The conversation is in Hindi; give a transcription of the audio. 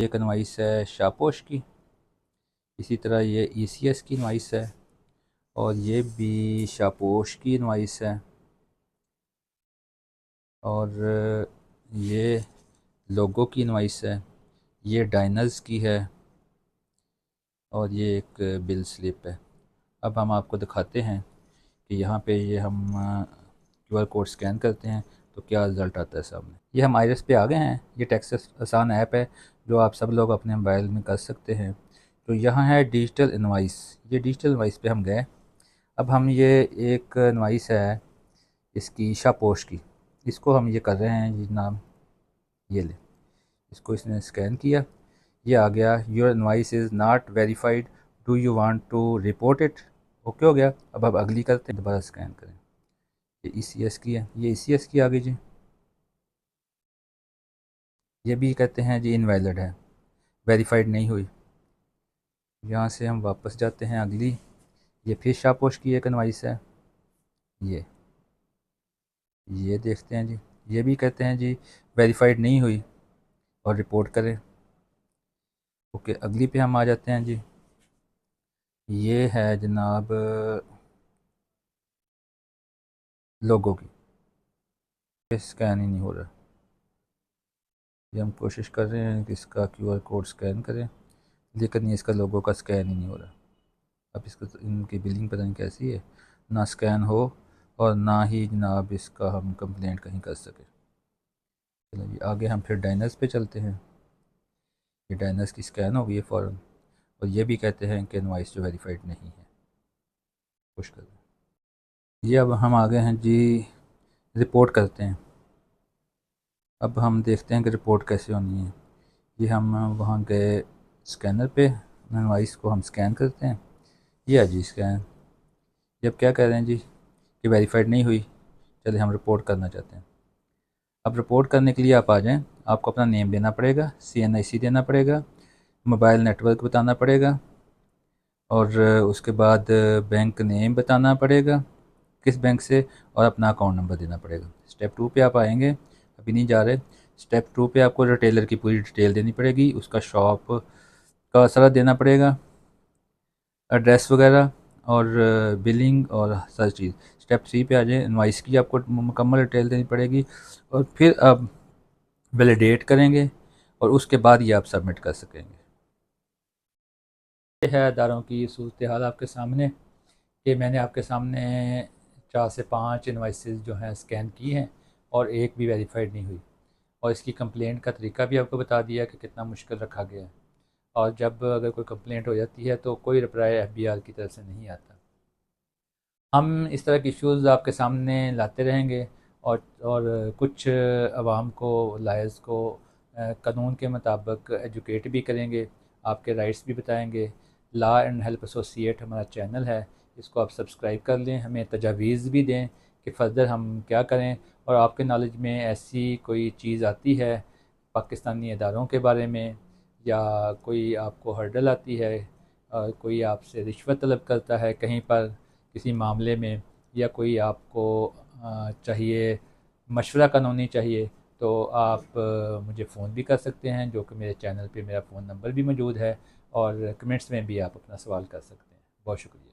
एक इनवाइस है शापोश की, इसी तरह ये ECS की इनवाइस है और ये भी शापोश की इनवाइस है और ये लोगो की इनवाइस है, ये डाइनर्स की है और ये एक बिल स्लिप है। अब हम आपको दिखाते हैं कि यहाँ पे ये हम QR कोड स्कैन करते हैं तो क्या रिज़ल्ट आता है सामने। ये हम आइरिस पे आ गए हैं। ये टैक्स आसान ऐप है जो आप सब लोग अपने मोबाइल में कर सकते हैं। तो यहाँ है डिजिटल इनवाइस, ये डिजिटल इनवाइस पे हम गए। अब हम ये एक इनवाइस है इसकी शापोश की, इसको हम ये कर रहे हैं जी नाम, ये ले, इसको इसने स्कैन किया, ये आ गया your invoice is not verified, do you want to report it. Okay हो गया। अब आप अगली करते हैं, दोबारा स्कैन करें, ये ECS की है, ये ECS की आ गई जी। ये भी कहते हैं जी इनवैलिड है, वेरीफाइड नहीं हुई। यहाँ से हम वापस जाते हैं अगली, ये फिर शापोश की एक इनवाइस है, ये देखते हैं जी, ये भी कहते हैं जी वेरीफाइड नहीं हुई और रिपोर्ट करें। ओके, अगली पे हम आ जाते हैं जी। ये है जनाब लोगों की, स्कैन ही नहीं हो रहा। ये हम कोशिश कर रहे हैं कि इसका QR कोड स्कैन करें, लेकिन ये इसका लोगों का स्कैन ही नहीं हो रहा। अब इसका इनकी बिलिंग पता नहीं कैसी है, ना स्कैन हो और ना ही जनाब इसका हम कंप्लेंट कहीं कर सके। चलो जी, आगे हम फिर डाइनर्स पे चलते हैं। ये डाइनर्स की स्कैन हो गई है फ़ौरन और ये भी कहते हैं कि इनवाइस जो वेरीफाइड नहीं है। खुश कर दें। ये अब हम आ गए हैं जी, रिपोर्ट करते हैं। अब हम देखते हैं कि रिपोर्ट कैसे होनी है। ये हम वहाँ गए स्कैनर पे, इनवाइस को हम स्कैन करते हैं, ये है जी स्कैन। ये अब क्या कह रहे हैं जी कि वेरीफाइड नहीं हुई, चलिए हम रिपोर्ट करना चाहते हैं। अब रिपोर्ट करने के लिए आप आ जाएं, आपको अपना नेम देना पड़ेगा, CNIC देना पड़ेगा, मोबाइल नेटवर्क बताना पड़ेगा और उसके बाद बैंक नेम बताना पड़ेगा किस बैंक से, और अपना अकाउंट नंबर देना पड़ेगा। स्टेप 2 पे आप आएंगे, अभी नहीं जा रहे। स्टेप 2 पे आपको रिटेलर की पूरी डिटेल देनी पड़ेगी, उसका शॉप का सारा देना पड़ेगा, एड्रेस वगैरह और बिलिंग और सारी चीज़। स्टेप 3 पे आ जाए, इनवाइस की आपको मुकम्मल डिटेल देनी पड़ेगी और फिर आप वैलिडेट करेंगे और उसके बाद ये आप सबमिट कर सकेंगे। ये है अदारों की सूरत हाल आपके सामने कि मैंने आपके सामने 4 से 5 इनवाइसेस जो हैं स्कैन की हैं और एक भी वेरीफाइड नहीं हुई, और इसकी कंप्लेंट का तरीका भी आपको बता दिया कि कितना मुश्किल रखा गया है। और जब अगर कोई कंप्लेंट हो जाती है तो कोई रिप्लाई FBR की तरफ से नहीं आता। हम इस तरह के इश्यूज़ आपके सामने लाते रहेंगे और कुछ अवाम को, लायर्स को कानून के मुताबिक एजुकेट भी करेंगे, आपके राइट्स भी बताएंगे। लॉ एंड हेल्प एसोसिएट हमारा चैनल है, इसको आप सब्सक्राइब कर लें, हमें तजावीज़ भी दें कि फ़र्दर हम क्या करें। और आपके नॉलेज में ऐसी कोई चीज़ आती है पाकिस्तानी इदारों के बारे में, या कोई आपको हर्डल आती है, कोई आपसे रिश्वत तलब करता है कहीं पर किसी मामले में, या कोई आपको चाहिए मशवरा कानूनी चाहिए, तो आप मुझे फ़ोन भी कर सकते हैं, जो कि मेरे चैनल पे मेरा फ़ोन नंबर भी मौजूद है, और कमेंट्स में भी आप अपना सवाल कर सकते हैं। बहुत शुक्रिया।